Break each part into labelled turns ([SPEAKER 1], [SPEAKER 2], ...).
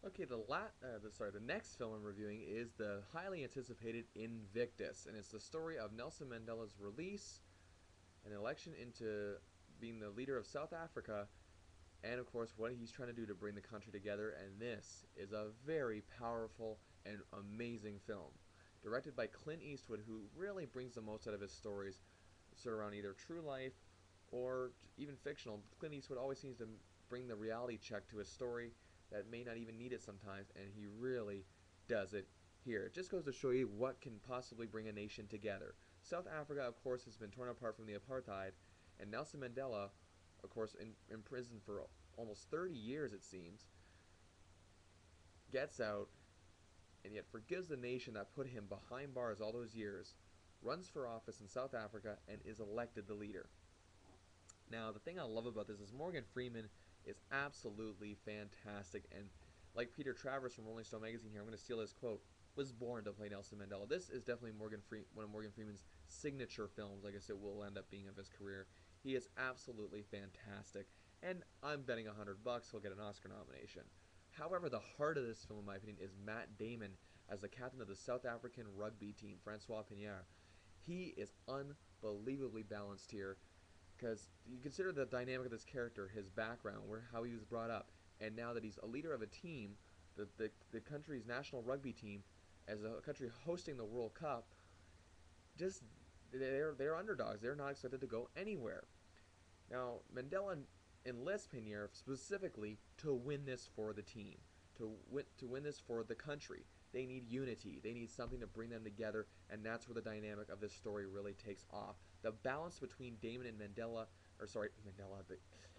[SPEAKER 1] Okay, the next film I'm reviewing is the highly anticipated Invictus, and it's the story of Nelson Mandela's release, an election into being the leader of South Africa, and of course what he's trying to do to bring the country together. And this is a very powerful and amazing film, directed by Clint Eastwood, who really brings the most out of his stories, sort of around either true life or even fictional. Clint Eastwood always seems to bring the reality check to his story that may not even need it sometimes, and he really does it here. It just goes to show you what can possibly bring a nation together. South Africa, of course, has been torn apart from the apartheid, and Nelson Mandela, of course, in prison for almost 30 years, it seems, gets out and yet forgives the nation that put him behind bars all those years, runs for office in South Africa, and is elected the leader. Now, the thing I love about this is Morgan Freeman is absolutely fantastic, and like Peter Travers from Rolling Stone magazine here, I'm going to steal his quote, was born to play Nelson Mandela. This is definitely one of Morgan Freeman's signature films. I guess it will end up being of his career. He is absolutely fantastic, and I'm betting $100 he'll get an Oscar nomination. However, the heart of this film, in my opinion, is Matt Damon as the captain of the South African rugby team, Francois Pinnier. He is unbelievably balanced here, because you consider the dynamic of this character, his background, how he was brought up, and now that he's a leader of a team, the country's national rugby team, as a country hosting the World Cup, just they're underdogs. They're not expected to go anywhere. Now Mandela enlists Pinnier specifically to win this for the team, to win this for the country. They need unity. They need something to bring them together, and that's where the dynamic of this story really takes off. The balance between Damon and Mandela, or sorry, Mandela, but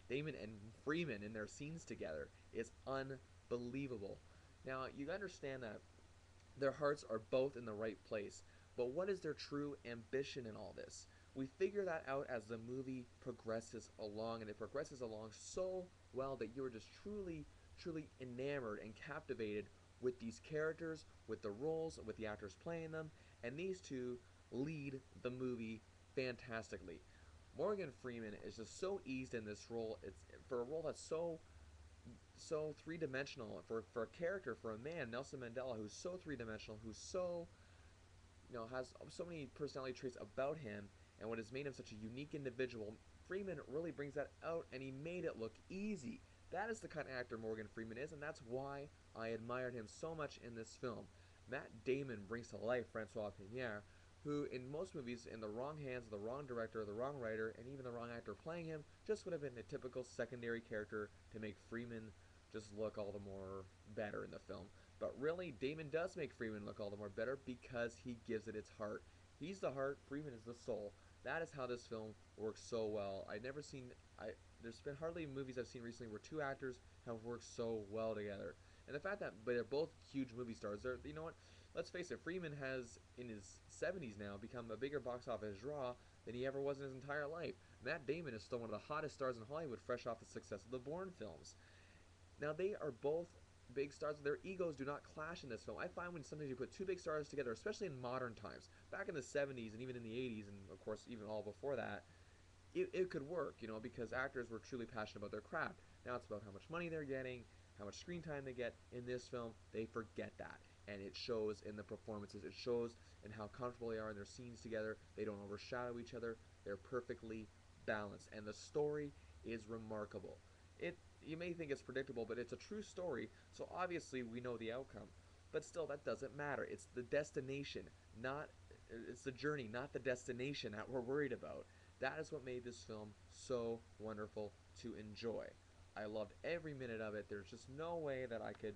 [SPEAKER 1] Damon and Freeman in their scenes together is unbelievable. Now you understand that their hearts are both in the right place, but what is their true ambition in all this? We figure that out as the movie progresses along, and it progresses along so well that you are just truly, truly enamored and captivated with these characters, with the roles, with the actors playing them, and these two lead the movie fantastically. Morgan Freeman is just so eased in this role. It's for a role that's so three-dimensional, for a character, for a man, Nelson Mandela, who's so three-dimensional, who's so, has so many personality traits about him, and what has made him such a unique individual. Freeman really brings that out, and he made it look easy. That is the kind of actor Morgan Freeman is, and that's why I admired him so much in this film. Matt Damon brings to life Francois Pinnier, who in most movies, in the wrong hands of the wrong director, the wrong writer, and even the wrong actor playing him, just would have been a typical secondary character to make Freeman just look all the more better in the film. But really, Damon does make Freeman look all the more better because he gives it its heart. He's the heart, Freeman is the soul. That is how this film works so well. I've never seen, there's been hardly movies I've seen recently where two actors have worked so well together. And the fact that they're both huge movie stars, you know what? Let's face it, Freeman has, in his 70s now, become a bigger box office draw than he ever was in his entire life. Matt Damon is still one of the hottest stars in Hollywood, fresh off the success of the Bourne films. Now, they are both big stars. Their egos do not clash in this film. I find when sometimes you put two big stars together, especially in modern times, back in the 70s and even in the 80s, and of course even all before that, it could work, because actors were truly passionate about their craft. Now it's about how much money they're getting, how much screen time they get. In this film, they forget that. And it shows in the performances. It shows in how comfortable they are in their scenes together. They don't overshadow each other. They're perfectly balanced. And the story is remarkable. You may think it's predictable, but it's a true story, so obviously we know the outcome. But still, that doesn't matter. It's the destination, not it's the journey, not the destination that we're worried about. That is what made this film so wonderful to enjoy. I loved every minute of it. There's just no way that I could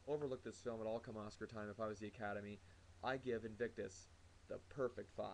[SPEAKER 1] overlook this film at all come Oscar time if I was the Academy. I give Invictus the perfect 5.